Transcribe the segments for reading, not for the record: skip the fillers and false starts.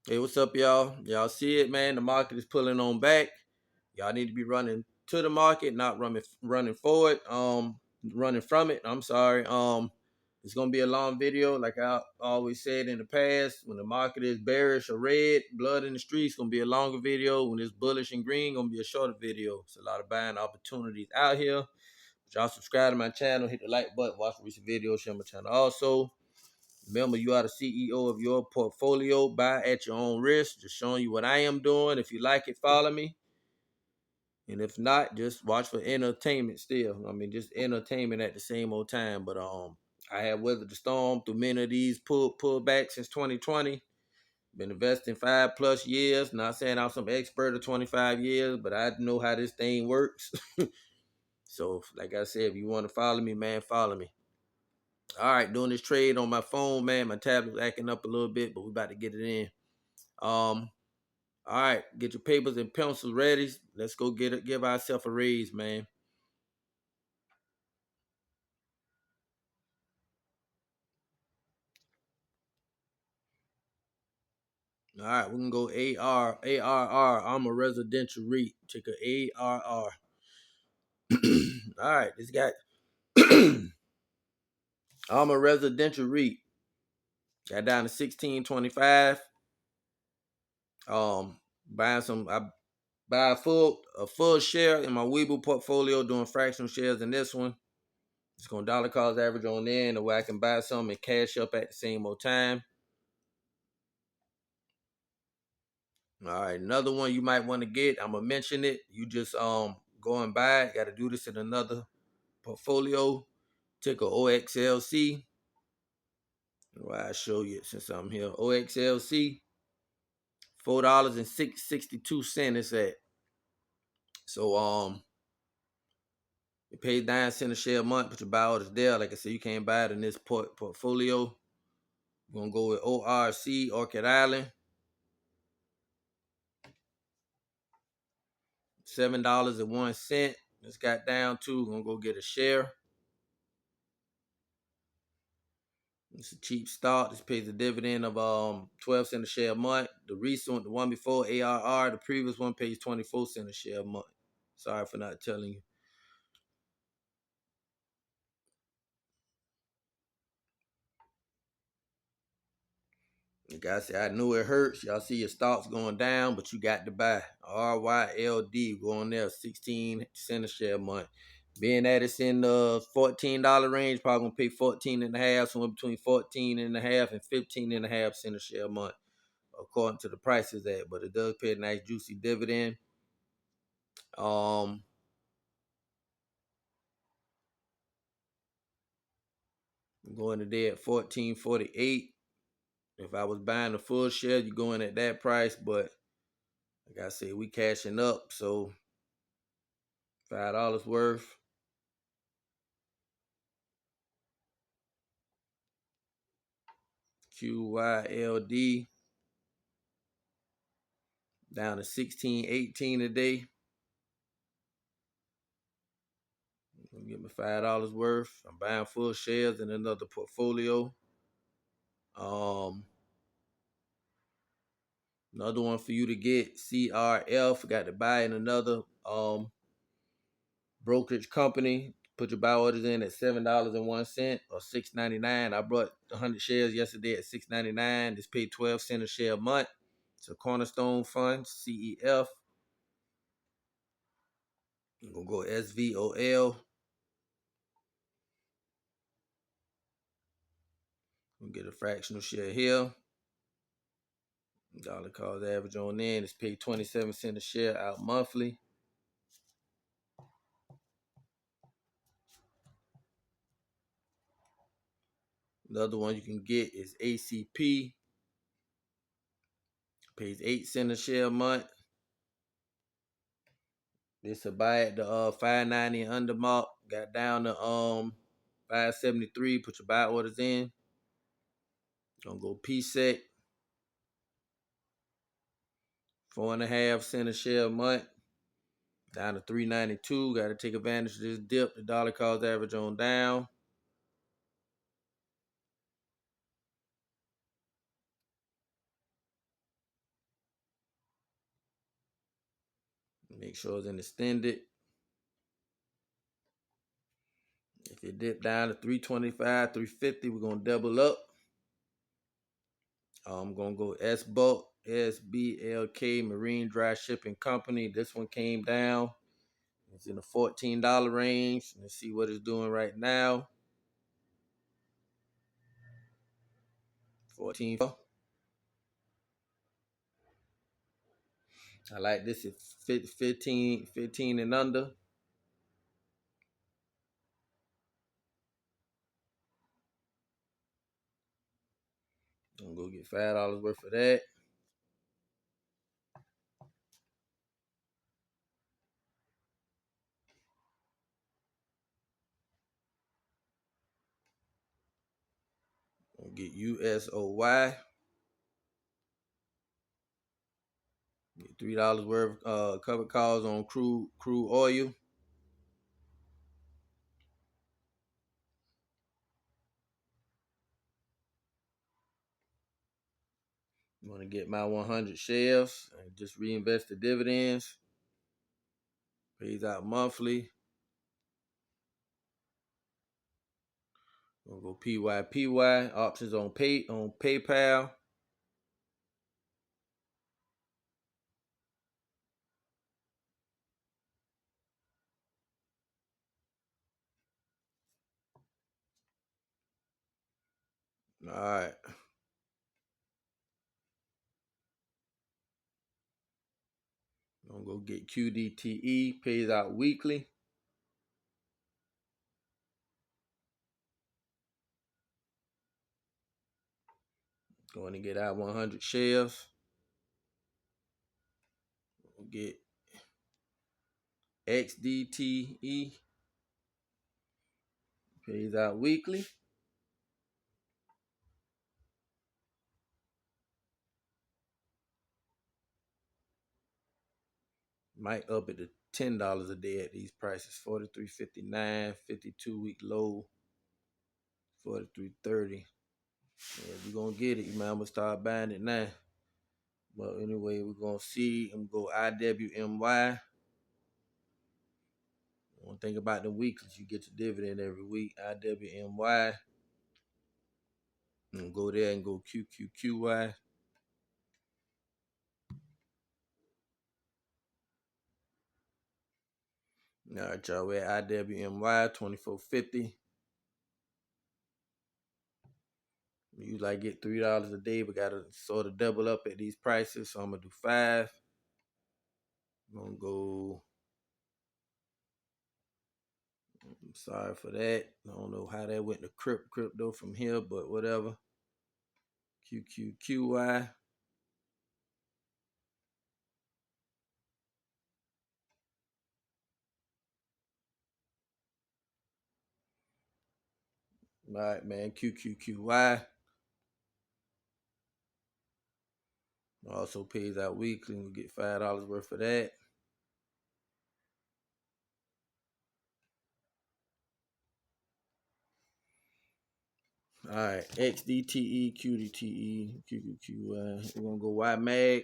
Hey, what's up, y'all? Y'all see it, man? The market is pulling on back. Y'all need to be running to the market, not running forward. Running from it. I'm sorry. It's gonna be a long video, like I always said in the past. When the market is bearish or red, blood in the streets, gonna be a longer video. When it's bullish and green, gonna be a shorter video. It's a lot of buying opportunities out here. But y'all subscribe to my channel, hit the like button, watch recent videos, share my channel also. Remember, you are the CEO of your portfolio. Buy at your own risk. Just showing you what I am doing. If you like it, follow me. And if not, just watch for entertainment still. I mean, just entertainment at the same old time. But I have weathered the storm through many of these pullbacks since 2020. Been investing 5+ years. Not saying I'm some expert of 25 years, but I know how this thing works. So, like I said, if you want to follow me, man, follow me. All right, doing this trade on my phone, man. My tablet's acting up a little bit, but we about to get it in. All right, get your papers and pencils ready. Let's go get it. Give ourselves a raise, man. All right, we can go ARR. I'm a residential REIT. Ticker ARR. All right, this guy. I'm a residential REIT. Got down to 1625. Buying some. I buy a full share in my Webull portfolio, doing fractional shares in this one. It's gonna dollar cost average on there, and the way I can buy some and cash up at the same old time. All right, another one you might want to get. I'm gonna mention it. You just go and buy it. Got to do this in another portfolio. Ticker OXLC. Why I show you it since I'm here. OXLC. $4.62 it's at. So it pays 9 cents a share a month, but your buy orders there. Like I said, you can't buy it in this portfolio. We're gonna go with ORC, Orchid Island. $7.01. It's got down to. We're gonna go get a share. It's a cheap start. This pays a dividend of 12 cents a share a month. The recent, the one before ARR, the previous one pays 24 cents a share a month. Sorry for not telling you. The guy said, I knew it hurts. Y'all see your stocks going down, but you got to buy. RYLD going there, 16 cents a share a month. Being that it's in the $14 range, probably gonna pay 14 and a half, somewhere between 14 and a half and 15 and a half cents a share a month, according to the prices at. But it does pay a nice juicy dividend. Um, I'm going today at 14.48. If I was buying a full share, you going at that price, but like I said, we cashing up, so $5 worth. QYLD down to 16.18 a day. I'm gonna get my $5 worth. I'm buying full shares in another portfolio. Um, Another one for you to get, CRF. Got to buy in another brokerage company. Put your buy orders in at $7.01 or $6.99. I brought 100 shares yesterday at $6.99. This paid 12 cents a share a month. It's a Cornerstone Fund, CEF. I'm gonna go SVOL. We'll get a fractional share here. Dollar cost average on in. It's paid 27 cents a share out monthly. Another one you can get is ACP. Pays 8 cents a share a month. This a buy at the 590 and under mark. Got down to 573. Put your buy orders in. Gonna go PSEC. 4.5 cents a share a month. Down to 392. Got to take advantage of this dip. The dollar cost average on down. Make sure it's an extended. If it dip down to 325, 350, we're gonna double up. I'm gonna go SBLK, SBLK Marine Dry Shipping Company. This one came down. It's in the $14 range. Let's see what it's doing right now. 14. I like this at 15 and under. I'm gonna go get $5 worth of that. I'm gonna get USOY. Get $3 worth covered calls on crude oil. I'm gonna get my 100 shares and just reinvest the dividends. Pays out monthly. I'm gonna go PYPY. Options on PayPal. All right. I'm gonna go get QDTE. Pays out weekly. Going to get out 100 shares. We'll get XDTE. Pays out weekly. Might up it to $10 a day at these prices. 43.59, 52-week low, 43.30. Yeah, if you're gonna get it, you might gonna start buying it now. But anyway, we're gonna see. I'm gonna go IWMY. One thing about the weeklies, you get your dividend every week. IWMY. I'm gonna go there and go QQQY. All right, y'all. We're at IWMY 24.50. You like get $3 a day, but gotta sort of double up at these prices. So I'm gonna do 5. I'm gonna go. I'm sorry for that. I don't know how that went to crypto from here, but whatever. QQQY. All right, man. QQQY. Also pays out weekly. We get $5 worth of that. All right, XDTE, QDTE, QQQY. We're gonna go YMAG.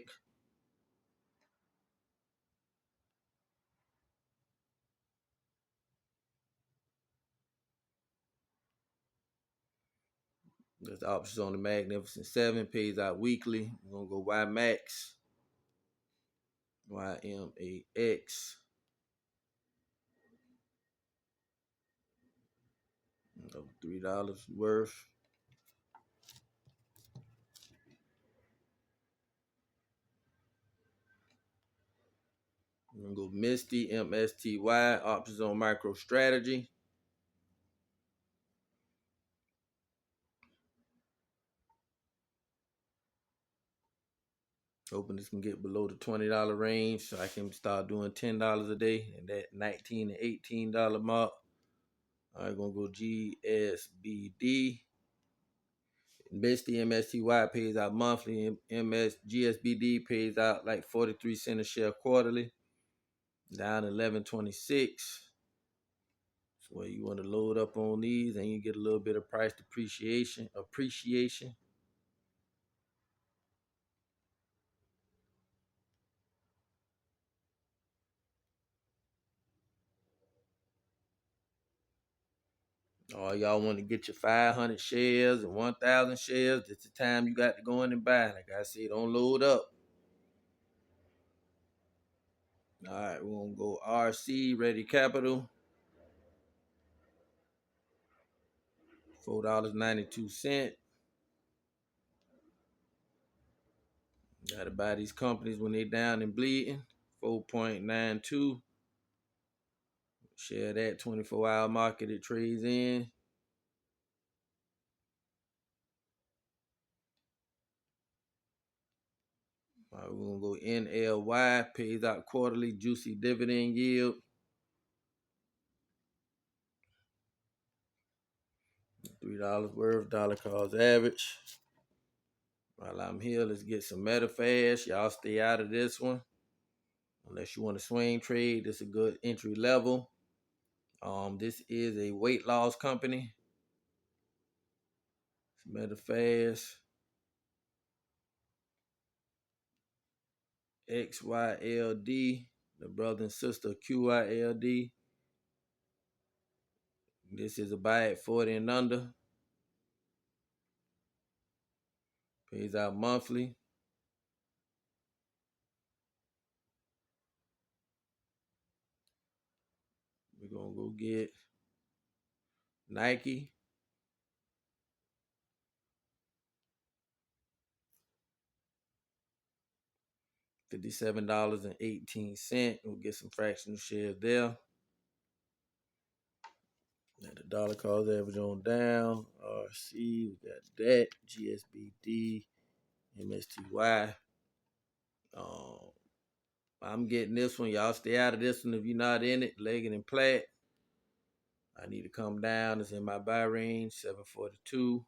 There's the options on the Magnificent 7. Pays out weekly. We're gonna go YMAX. YMAX. $3 worth. We're gonna go Misty, MSTY. Options on MicroStrategy. Hoping this can get below the $20 range so I can start doing $10 a day and that $19 to $18 mark. All right, gonna go GSBD. Misty MSTY pays out monthly. GSBD pays out like 43 cents a share quarterly. Down 11.26. So you want to load up on these and you get a little bit of price appreciation. Or y'all want to get your 500 shares and 1,000 shares, it's the time you got to go in and buy. Like I said, don't load up. All right, we're going to go RC, Ready Capital. $4.92. Gotta buy these companies when they down and bleeding. 4.92. Share that 24-hour market it trades in. All right, we're gonna go NLY, pays out quarterly, juicy dividend yield. $3 worth, dollar cost average. While I'm here, let's get some MetaFast. Y'all stay out of this one. Unless you want to swing trade, this is a good entry level. This is a weight loss company. MetaFast. XYLD, the brother and sister QYLD. This is a buy at 40 and under. Pays out monthly. We're going to go get Nike. $57.18. We'll get some fractional shares there. Now the dollar cost average on down. RC, we got that. GSBD, MSTY. I'm getting this one. Y'all stay out of this one if you're not in it. Leggett and Platt. I need to come down. It's in my buy range, 742.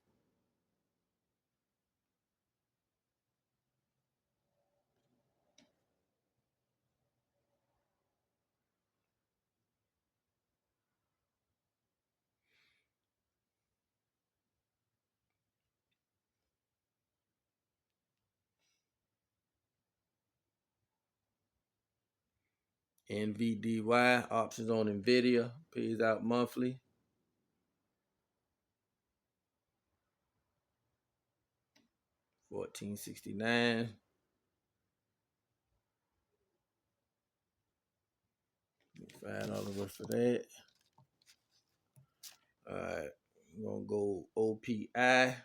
NVDY, options on NVIDIA, pays out monthly. $14.69. $5 worth for that. All right, we're gonna go OPI. It's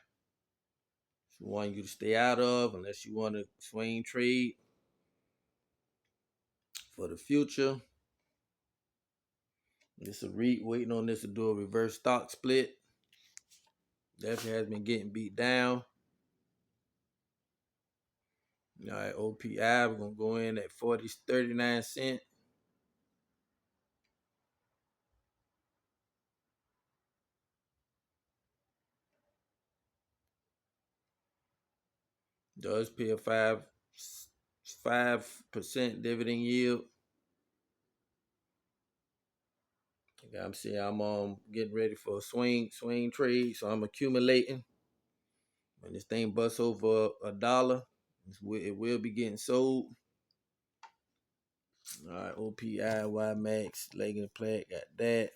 one you to stay out of unless you want to swing trade for the future. This a REIT, waiting on this to do a reverse stock split. Definitely has been getting beat down. All right, OPI, we're gonna go in at 39 cents. Does pay a 5% dividend yield. I'm saying I'm getting ready for a swing trade, so I'm accumulating. When this thing busts over $1, it will be getting sold. All right, OPI, YMAX, Leggett and Platt, got that.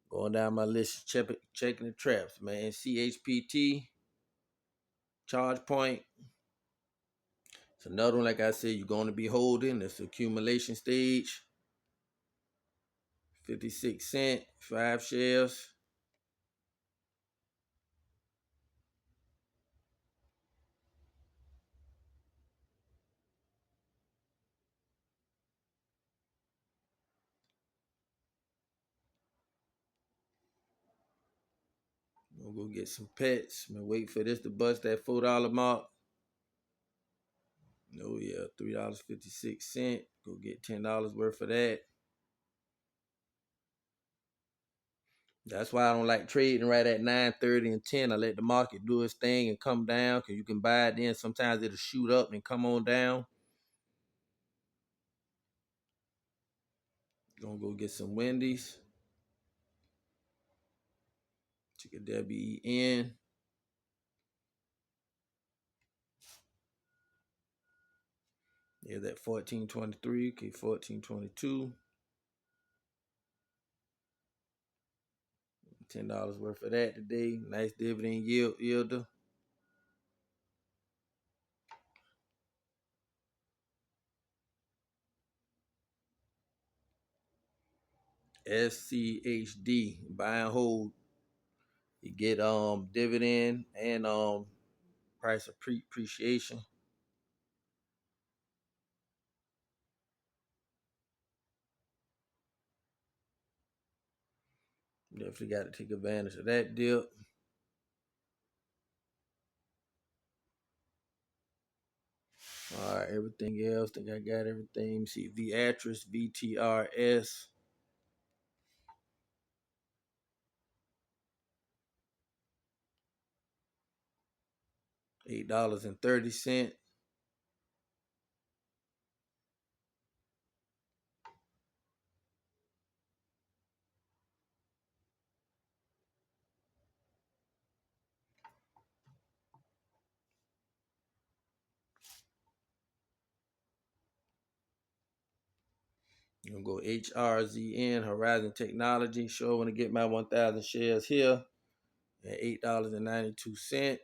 Going down my list, checking the traps, man. CHPT, Charge Point. It's another one, like I said, you're going to be holding. It's accumulation stage. 56 cents, 5 shares. We'll go get some pets. I'm wait for this to bust that $4 mark. Oh yeah, $3.56. Go get $10 worth of that. That's why I don't like trading right at 9:30 and 10. I let the market do its thing and come down because you can buy it then. Sometimes it'll shoot up and come on down. Gonna go get some Wendy's. Ticker WEN. Yeah, that 1423. Okay, 1422. $10 worth of that today. Nice dividend yielder. SCHD, buy and hold. You get dividend and price appreciation. Definitely got to take advantage of that dip. All right, everything else, think I got everything. See, Viatris, VTRS, $8.30. You're gonna go HRZN, Horizon Technology. Sure, want to get my 1,000 shares here at $8.92.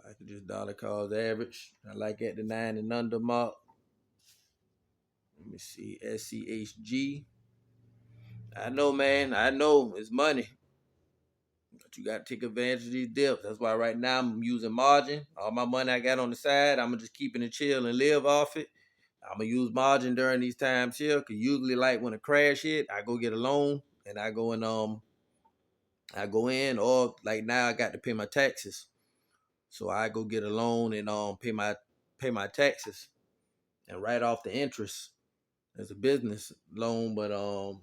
I could just dollar cost average. I like at the 9 and under mark. Let me see, SCHG. I know, man. I know it's money. But you got to take advantage of these dips. That's why right now I'm using margin. All my money I got on the side, I'm just keeping it chill and live off it. I'm gonna use margin during these times here, cause usually like when a crash hit, I go get a loan and I go in, or like now I got to pay my taxes, so I go get a loan and pay my taxes and write off the interest as a business loan. But I'm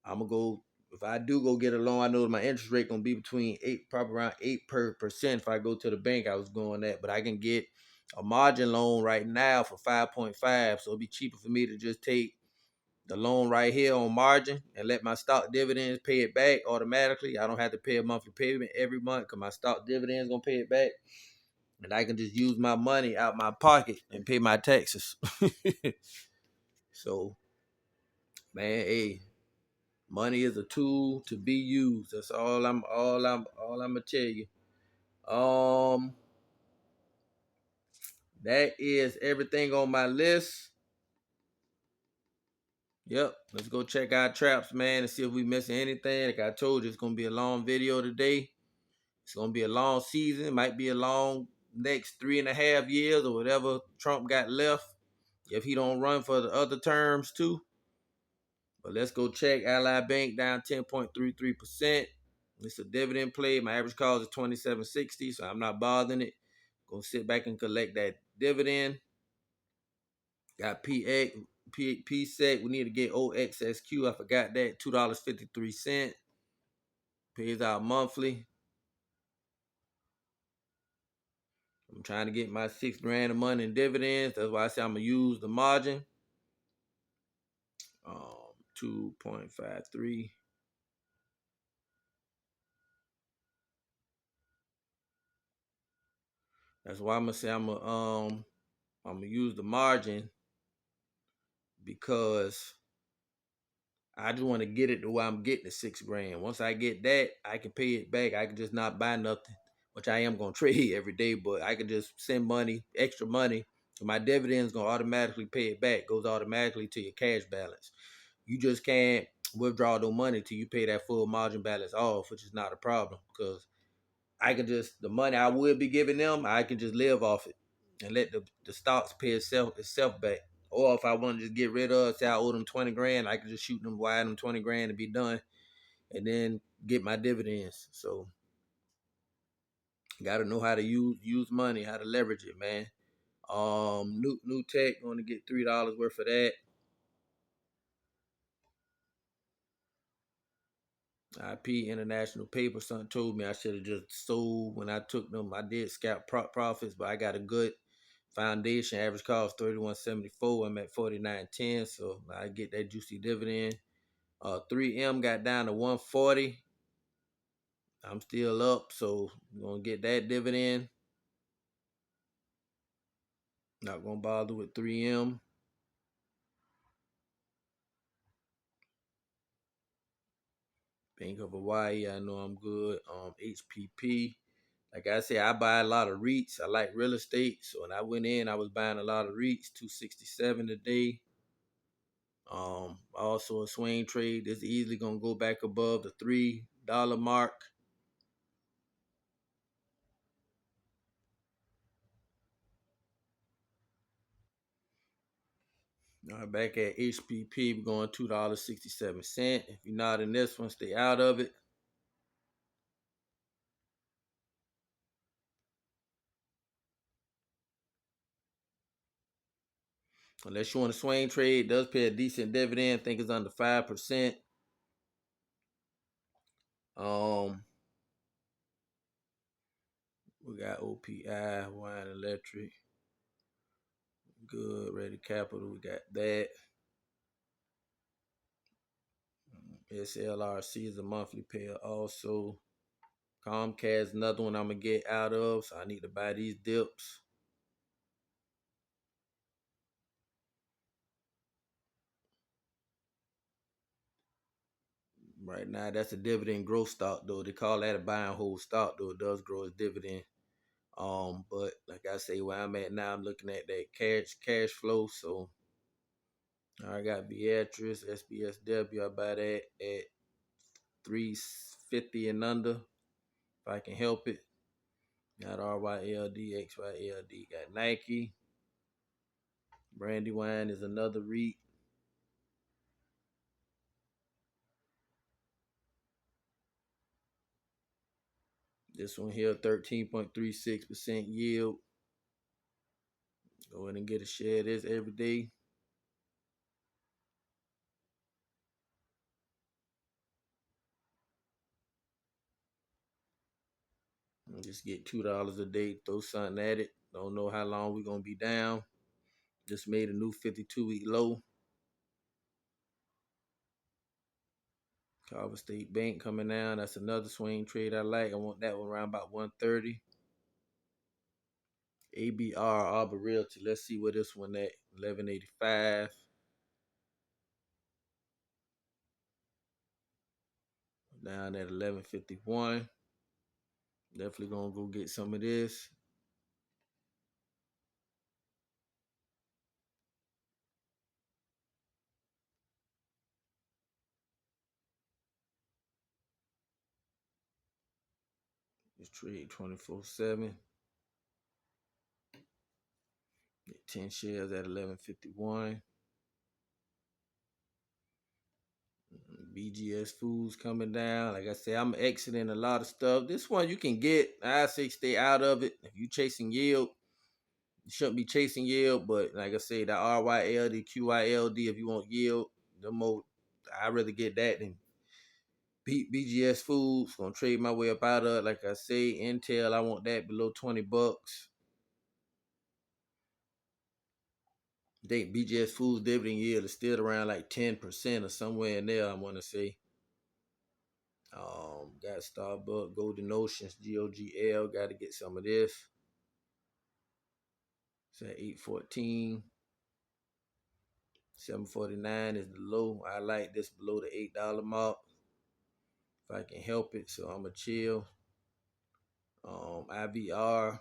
gonna go, if I do go get a loan, I know my interest rate gonna be between probably around 8%. If I go to the bank, I was going at, but I can get a margin loan right now for 5.5, so it'll be cheaper for me to just take the loan right here on margin and let my stock dividends pay it back automatically. I don't have to pay a monthly payment every month because my stock dividends gonna pay it back, and I can just use my money out my pocket and pay my taxes. So, man, hey, money is a tool to be used. That's all I'm gonna tell you. Um, that is everything on my list. Yep, let's go check our traps, man, and see if we missing anything. Like I told you, it's gonna be a long video today. It's gonna be a long season. It might be a long next 3.5 years or whatever Trump got left if he don't run for the other terms too. But let's go check Ally Bank down 10.33%. It's a dividend play. My average call is 27.60, so I'm not bothering it. Gonna sit back and collect that dividend. Got PX, PSEC. We need to get OXSQ. I forgot that. $2.53. Pays out monthly. I'm trying to get my $6,000 a month in dividends. That's why I say I'm gonna use the margin. 2.53. That's why I'm gonna say I'm gonna use the margin because I just want to get it to where I'm getting the $6,000. Once I get that, I can pay it back. I can just not buy nothing, which I am gonna trade every day, but I can just send money, extra money. So my dividends gonna automatically pay it back. Goes automatically to your cash balance. You just can't withdraw no money till you pay that full margin balance off, which is not a problem because I can just, the money I would be giving them, I can just live off it and let the stocks pay itself back. Or if I want to just get rid of, say I owe them 20 grand, I can just shoot them wire them 20 grand to be done, and then get my dividends. So gotta know how to use money, how to leverage it, man. New tech going to get $3 worth of that. IP International Paper. Son told me I should have just sold when I took them. I did scalp profits, but I got a good foundation. Average cost 31.74. I'm at 49.10, so I get that juicy dividend. 3M got down to 140. I'm still up, so I'm gonna get that dividend. Not gonna bother with 3M. Bank of Hawaii, I know I'm good. HPP. Like I said, I buy a lot of REITs. I like real estate. So when I went in, I was buying a lot of REITs, 267 a day. Also a swing trade. This easily gonna go back above the $3 mark. All right, back at HPP, we're going $2.67. If you're not in this one, stay out of it. Unless you want to swing trade, it does pay a decent dividend. I think it's under 5%. Um, we got OPI, Hawaiian Electric, good, Ready Capital. We got that. SLRC is a monthly payer also. Comcast, another one I'm gonna get out of, so I need to buy these dips. Right now, that's a dividend growth stock though. They call that a buy and hold stock though. It does grow its dividend. But like I say, where I'm at now, I'm looking at that cash flow. So I got Beatrice, SBSW. I buy that at 350 and under if I can help it. Got RYLD, XYLD. Got Nike. Brandywine is another REIT. This one here, 13.36% yield. Go ahead and get a share of this every day. And just get $2 a day, throw something at it. Don't know how long we're gonna be down. Just made a new 52-week low. Carver State Bank coming down. That's another swing trade I like. I want that one around about 130. ABR Arbor Realty. Let's see what this one at. 1185. Down at 1151. Definitely gonna go get some of this. Just trade 24/7. Get 10 shares at 1151. BGS Foods coming down. Like I said, I'm exiting a lot of stuff. This one you can get. I say stay out of it. If you chasing yield, you shouldn't be chasing yield. But like I say, the RYLD, QYLD, if you want yield, the more I'd rather get that than BGS Foods. Gonna trade my way up out of it. Like I say, Intel, I want that below $20. I think BGS Foods dividend yield is still around like 10% or somewhere in there, I want to say. Got Starbucks, Golden Oceans, GOGL. Got to get some of this. It's at 814. 749 is the low. I like this below the $8 mark if I can help it. So I'ma chill. IVR.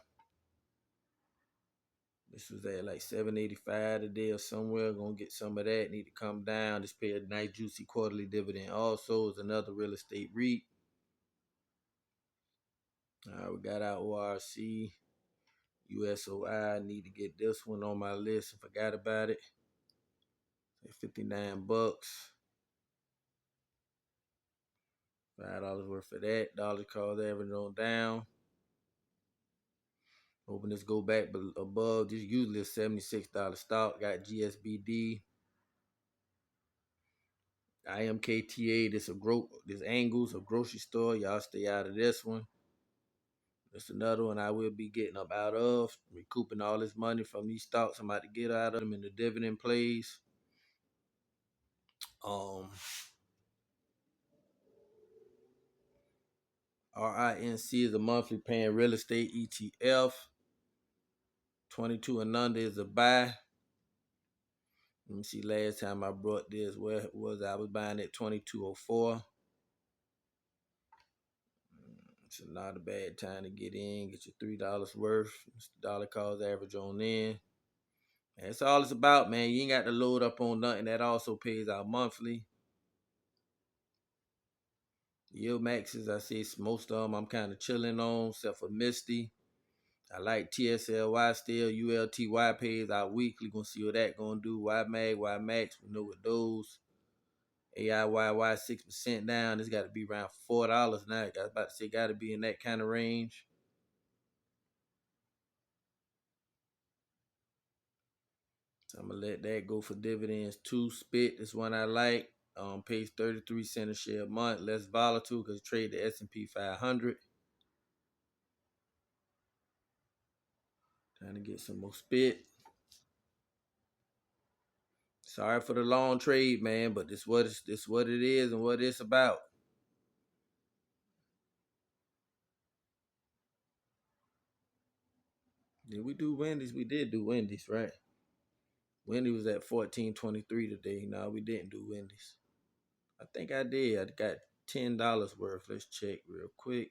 This was at like 785 today or somewhere. Gonna get some of that. Need to come down. This pay a nice juicy quarterly dividend. Also is another real estate REIT. All right, we got our ORC. USOI. Need to get this one on my list. I forgot about it. 59 bucks. $5 worth of that. Dollar cost average on down. Hoping this go back above. This usually a $76 stock. Got GSBD. IMKTA. This Angles, a grocery store. Y'all stay out of this one. That's another one I will be getting up out of. Recouping all this money from these stocks. I'm about to get out of them in the dividend plays. RINC is a monthly paying real estate ETF. 22 and under is a buy. Let me see, last time I brought this, where was I? I was buying at 2204. It's not a bad time to get in. Get your $3 worth. It's the dollar cost average on in. And that's all it's about, man. You ain't got to load up on nothing. That also pays out monthly. Yield maxes, I see most of them I'm kind of chilling on, except for Misty. I like TSLY still. ULTY pays out weekly. Gonna see what that gonna do. YMAG, YMAX, we know what those. AIYY 6% down. It's got to be around $4 now. I was about to say, got to be in that kind of range. So I'm gonna let that go for dividends. 2 spit is one I like. Pays 33 cents a share a month. Less volatile because trade the S&P 500. Trying to get some more spit. Sorry for the long trade, man, but this what it is and what it's about. Did we do Wendy's? We did do Wendy's, right? Wendy's was at 14.23 today. No, we didn't do Wendy's. I think I did. I got $10 worth. Let's check real quick.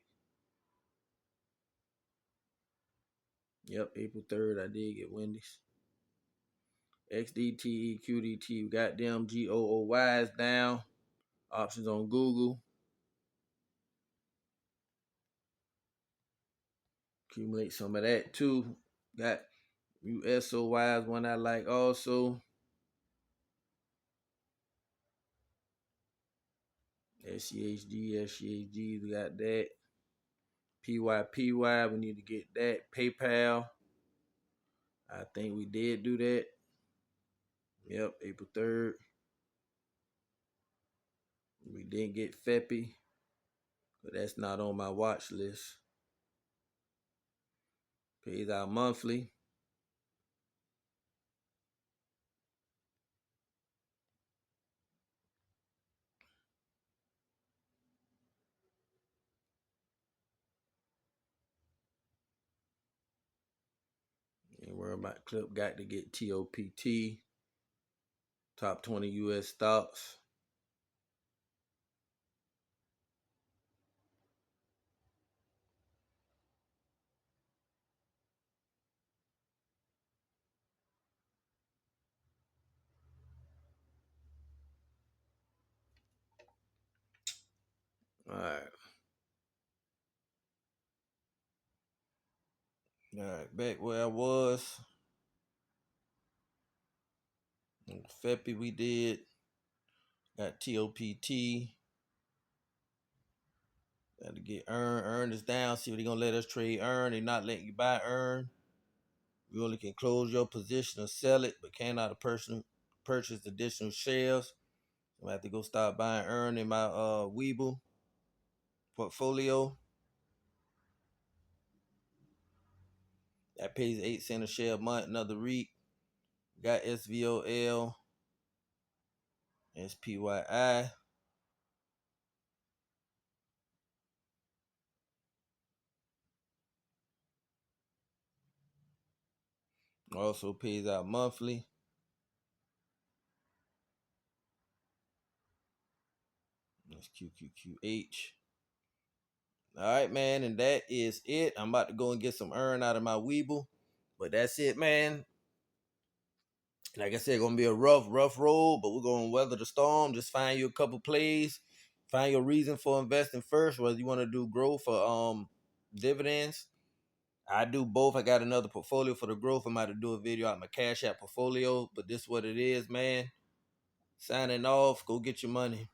Yep, April 3rd, I did get Wendy's. XDT, QDT, goddamn GOOY is down. Options on Google. Accumulate some of that too. Got USOY is one I like also. SCHG, we got that. PYPY, we need to get that. PayPal, I think we did do that. Yep, April 3rd. We didn't get FEPI, but that's not on my watch list. Pays out monthly. Ain't worry about clip. Got to get TOPT. Top 20 US stocks. All right. All right, back where I was. FEPI we did. Got TOPT. Got to get earn. Earn is down. See what they gonna let us trade earn. They not letting you buy earn. You only can close your position or sell it, but cannot a person purchase additional shares. I'm gonna have to go start buying earn in my Webull portfolio. That pays 8 cents a share a month. Another REIT. Got SVOL. SPYI. Also pays out monthly. That's QQQH. All right, man, and that is it. I'm about to go and get some earn out of my Webull, but that's it, man. Like I said, gonna be a rough road, but we're gonna weather the storm. Just find you a couple plays, find your reason for investing first, whether you want to do growth or dividends. I do both. I got another portfolio for the growth. I'm about to do a video out my Cash App portfolio, but this is what it is, man. Signing off. Go get your money.